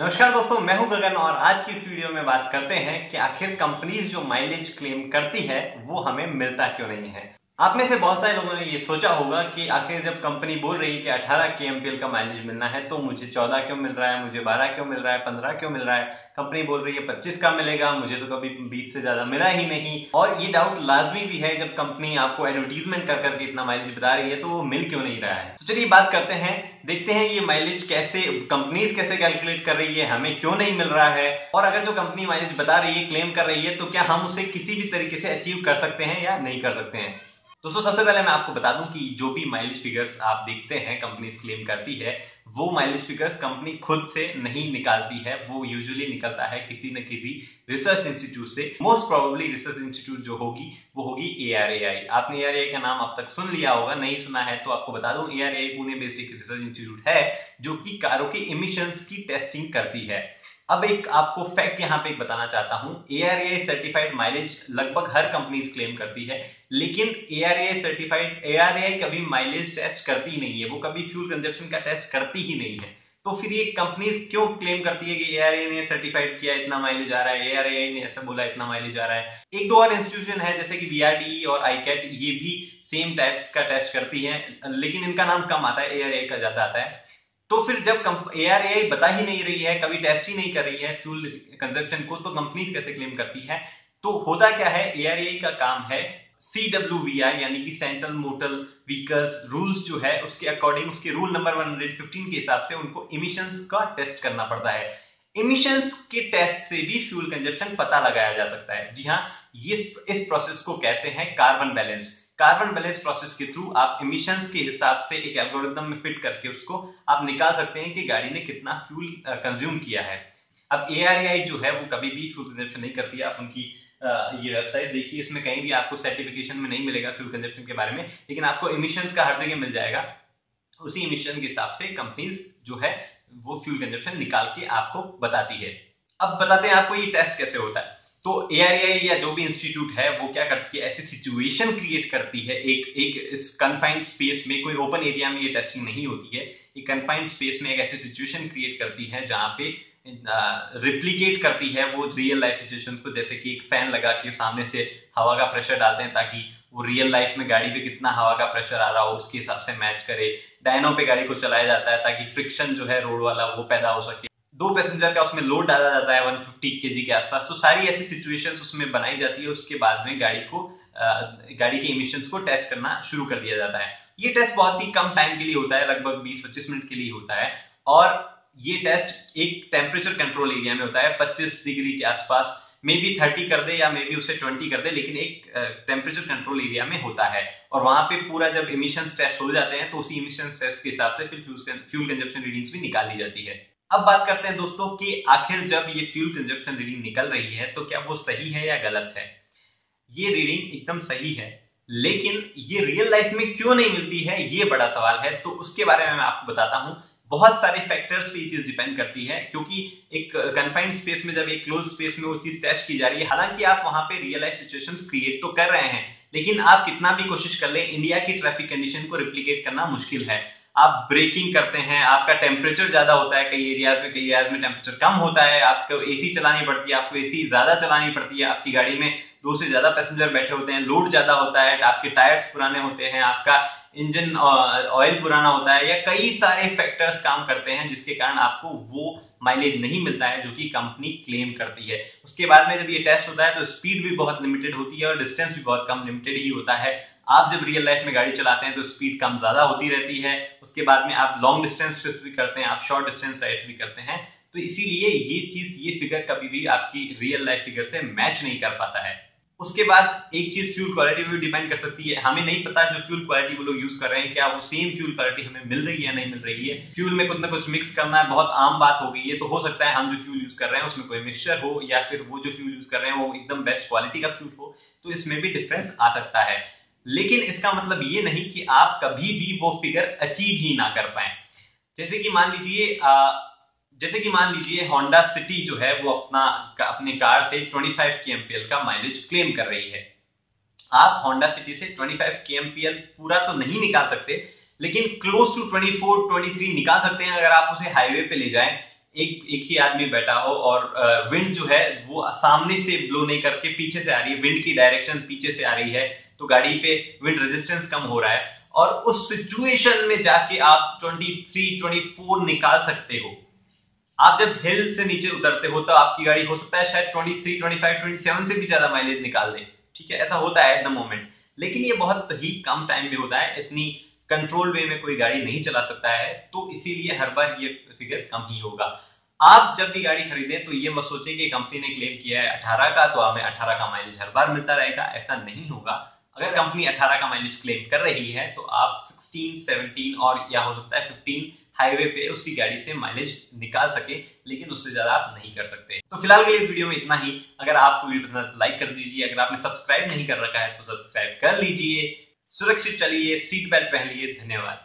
नमस्कार दोस्तों, मैं हूं गगन और आज की इस वीडियो में बात करते हैं कि आखिर कंपनीज जो माइलेज क्लेम करती है वो हमें मिलता क्यों नहीं है। आप में से बहुत सारे लोगों ने ये सोचा होगा कि आखिर जब कंपनी बोल रही है कि 18 kmpl का माइलेज मिलना है तो मुझे 14 क्यों मिल रहा है, मुझे 12 क्यों मिल रहा है, 15 क्यों मिल रहा है। कंपनी बोल रही है 25 का मिलेगा, मुझे तो कभी 20 से ज्यादा मिला ही नहीं। और ये डाउट लाजमी भी है, जब कंपनी आपको एडवर्टीजमेंट कर करके इतना माइलेज बता रही है तो वो मिल क्यों नहीं रहा है। तो चलिए बात करते हैं, देखते हैं ये माइलेज कैसे कंपनीज कैसे कैलकुलेट कर रही है, हमें क्यों नहीं मिल रहा है, और अगर जो कंपनी माइलेज बता रही है, क्लेम कर रही है, तो क्या हम उसे किसी भी तरीके से अचीव कर सकते हैं या नहीं कर सकते हैं। दोस्तों, सबसे पहले मैं आपको बता दूं कि जो भी माइलेज फिगर्स आप देखते हैं कंपनीज क्लेम करती है, वो माइलेज फिगर्स कंपनी खुद से नहीं निकालती है। वो यूजुअली निकलता है किसी न किसी रिसर्च इंस्टीट्यूट से। मोस्ट प्रोबेबली रिसर्च इंस्टीट्यूट जो होगी वो होगी ARAI। आपने ARAI का नाम अब तक सुन लिया होगा, नहीं सुना है तो आपको बता दूं, ARAI पुणे बेस्ड एक रिसर्च इंस्टीट्यूट है जो कि कारों के इमिशंस की टेस्टिंग करती है। अब एक आपको फैक्ट यहाँ पे बताना चाहता हूं, ARAI सर्टिफाइड माइलेज लगभग हर कंपनी क्लेम करती है, लेकिन ARAI कभी माइलेज टेस्ट करती ही नहीं है, वो कभी फ्यूल कंजप्शन का टेस्ट करती ही नहीं है। तो फिर ये कंपनीज क्यों क्लेम करती है कि ARAI ने सर्टिफाइड किया, इतना माइलेज आ रहा है, ARAI ने ऐसा बोला इतना माइलेज आ रहा है। एक दो और इंस्टीट्यूशन है जैसे कि VRDE और ICAT, ये भी सेम टाइप्स का टेस्ट करती है, लेकिन इनका नाम कम आता है, ARAI का ज्यादा आता है। तो फिर जब ARAI बता ही नहीं रही है, कभी टेस्ट ही नहीं कर रही है फ्यूल कंजप्शन को, तो कंपनीज कैसे क्लेम करती है। तो होता क्या है, ARAI का काम है CWVI यानी कि सेंट्रल मोटर व्हीकल्स रूल्स जो है उसके अकॉर्डिंग, उसके रूल नंबर 115 के हिसाब से उनको इमिशंस का टेस्ट करना पड़ता है। इमिशंस के टेस्ट से भी फ्यूल कंजप्शन पता लगाया जा सकता है। जी हाँ, ये इस प्रोसेस को कहते हैं carbon balance. Carbon balance process के थ्रू आप इमिशंस के हिसाब से एक एल्गोरिथम में फिट करके उसको आप निकाल सकते हैं कि गाड़ी ने कितना फ्यूल कंज्यूम किया है। अब ARAI जो है वो कभी भी फ्यूल कंजप्शन नहीं करती है। आप उनकी ये वेबसाइट देखिए, इसमें कहीं भी आपको सर्टिफिकेशन में नहीं मिलेगा फ्यूल कंजप्शन के बारे में, लेकिन आपको इमिशंस का हर जगह मिल जाएगा। उसी इमिशन के हिसाब से कंपनीज जो है वो फ्यूल कंजप्शन निकाल के आपको बताती है। अब बताते हैं आपको ये टेस्ट कैसे होता है। तो ARAI या जो भी इंस्टीट्यूट है वो क्या करती है, ऐसी सिचुएशन क्रिएट करती है एक इस कन्फाइंड स्पेस में, कोई ओपन एरिया में ये टेस्टिंग नहीं होती है, एक कन्फाइंड स्पेस में एक ऐसी सिचुएशन क्रिएट करती है जहां पे रिप्लीकेट करती है वो रियल लाइफ सिचुएशन को। जैसे कि एक फैन लगा के सामने से हवा का प्रेशर डालते हैं ताकि वो रियल लाइफ में गाड़ी पे कितना हवा का प्रेशर आ रहा हो उसके हिसाब से मैच करे। डायनो पे गाड़ी को चलाया जाता है ताकि फ्रिक्शन जो है रोड वाला वो पैदा हो सके। 2 पैसेंजर का उसमें लोड डाला जाता है 150 kg के आसपास। तो सारी ऐसी सिचुएशंस उसमें बनाई जाती है। उसके बाद में गाड़ी के इमिशंस को टेस्ट करना शुरू कर दिया जाता है। ये टेस्ट बहुत ही कम टाइम के लिए होता है, लगभग 20-25 मिनट के लिए होता है, और ये टेस्ट एक टेम्परेचर कंट्रोल एरिया में होता है 25 डिग्री के आसपास। मे बी 30 कर दे या मे बी उसे 20 कर दे, लेकिन एक टेम्परेचर कंट्रोल एरिया में होता है। और वहां पे पूरा जब इमिशंस टेस्ट हो जाते हैं तो उसी इमिशंस टेस्ट के हिसाब से फिर फ्यूल कंजप्शन रीडिंग्स भी निकाल ली जाती है। अब बात करते हैं दोस्तों कि आखिर जब ये फ्यूल कंजप्शन रीडिंग निकल रही है तो क्या वो सही है या गलत है। ये रीडिंग एकदम सही है, लेकिन ये रियल लाइफ में क्यों नहीं मिलती है, ये बड़ा सवाल है। तो उसके बारे में मैं आपको बताता हूं। बहुत सारे फैक्टर्स पे ये चीज डिपेंड करती है, क्योंकि एक कन्फाइंड स्पेस में, जब एक क्लोज स्पेस में वो चीज टेस्ट की जा रही है, हालांकि आप वहां पे रियल लाइफ सिचुएशंस क्रिएट तो कर रहे हैं, लेकिन आप कितना भी कोशिश कर ले, इंडिया की ट्रैफिक कंडीशन को रिप्लिकेट करना मुश्किल है। आप ब्रेकिंग करते हैं, आपका टेम्परेचर ज्यादा होता है कई एरियाज में टेम्परेचर कम होता है, आपको AC चलानी पड़ती है, आपको AC ज्यादा चलानी पड़ती है, आपकी गाड़ी में 2 से ज्यादा पैसेंजर बैठे होते हैं, लोड ज्यादा होता है, आपके टायर्स पुराने होते हैं, आपका इंजन ऑयल पुराना होता है, या कई सारे फैक्टर्स काम करते हैं जिसके कारण आपको वो माइलेज नहीं मिलता है जो कि कंपनी क्लेम करती है। उसके बाद में जब ये टेस्ट होता है तो स्पीड भी बहुत लिमिटेड होती है और डिस्टेंस भी बहुत कम लिमिटेड ही होता है। आप जब रियल लाइफ में गाड़ी चलाते हैं तो स्पीड कम ज्यादा होती रहती है। उसके बाद में आप लॉन्ग डिस्टेंस ट्रिप भी करते हैं, आप शॉर्ट डिस्टेंस राइड्स भी करते हैं। तो इसीलिए ये फिगर कभी भी आपकी रियल लाइफ फिगर से मैच नहीं कर पाता है। उसके बाद एक चीज फ्यूल क्वालिटी पे भी डिपेंड कर सकती है। हमें नहीं पता जो फ्यूल क्वालिटी वो लोग यूज कर रहे हैं क्या वो सेम फ्यूल क्वालिटी हमें मिल रही है या नहीं मिल रही है। फ्यूल में कुछ ना कुछ मिक्स करना बहुत आम बात हो गई है, तो हो सकता है हम जो फ्यूल यूज कर रहे हैं उसमें कोई मिक्सचर हो, या फिर वो जो फ्यूल यूज कर रहे हैं वो एकदम बेस्ट क्वालिटी का फ्यूल हो, तो इसमें भी डिफरेंस आ सकता है। लेकिन इसका मतलब ये नहीं कि आप कभी भी वो फिगर अचीव ही ना कर पाए। जैसे कि मान लीजिए होंडा सिटी जो है वो अपने कार से 25 kmpl का माइलेज क्लेम कर रही है। आप होंडा सिटी से 25 kmpl पूरा तो नहीं निकाल सकते, लेकिन क्लोज टू 24-23 निकाल सकते हैं अगर आप उसे हाईवे पे ले जाएं एक ही आदमी बैठा हो और विंड जो है वो सामने से ब्लो नहीं करके पीछे से आ रही है, विंड की डायरेक्शन पीछे से आ रही है, तो गाड़ी पे विंड रेजिस्टेंस कम हो रहा है और उस सिचुएशन में जाके आप 23, 24 निकाल सकते हो। आप जब हिल से नीचे उतरते हो तो आपकी गाड़ी हो सकता है शायद 23, 25, 27 से भी ज्यादा माइलेज निकाल दे, ठीक है, ऐसा होता है एट द मोमेंट, लेकिन ये बहुत ही कम टाइम में होता है, इतनी कंट्रोल वे में कोई गाड़ी नहीं चला सकता है, तो इसीलिए हर बार ये फिगर कम ही होगा। आप जब भी गाड़ी खरीदें तो ये मत सोचें कि कंपनी ने क्लेम किया है 18 का तो हमें 18 का माइलेज हर बार मिलता रहेगा, ऐसा नहीं होगा। अगर कंपनी 18 का माइलेज क्लेम कर रही है तो आप 16, 17 और या हो सकता है 15 हाईवे पे उसी गाड़ी से माइलेज निकाल सके, लेकिन उससे ज्यादा आप नहीं कर सकते। तो फिलहाल के लिए इस वीडियो में इतना ही। अगर आपको वीडियो पसंद है तो लाइक कर दीजिए, अगर आपने सब्सक्राइब नहीं कर रखा है तो सब्सक्राइब कर लीजिए। सुरक्षित चलिए, सीट बेल्ट पहनिए। धन्यवाद।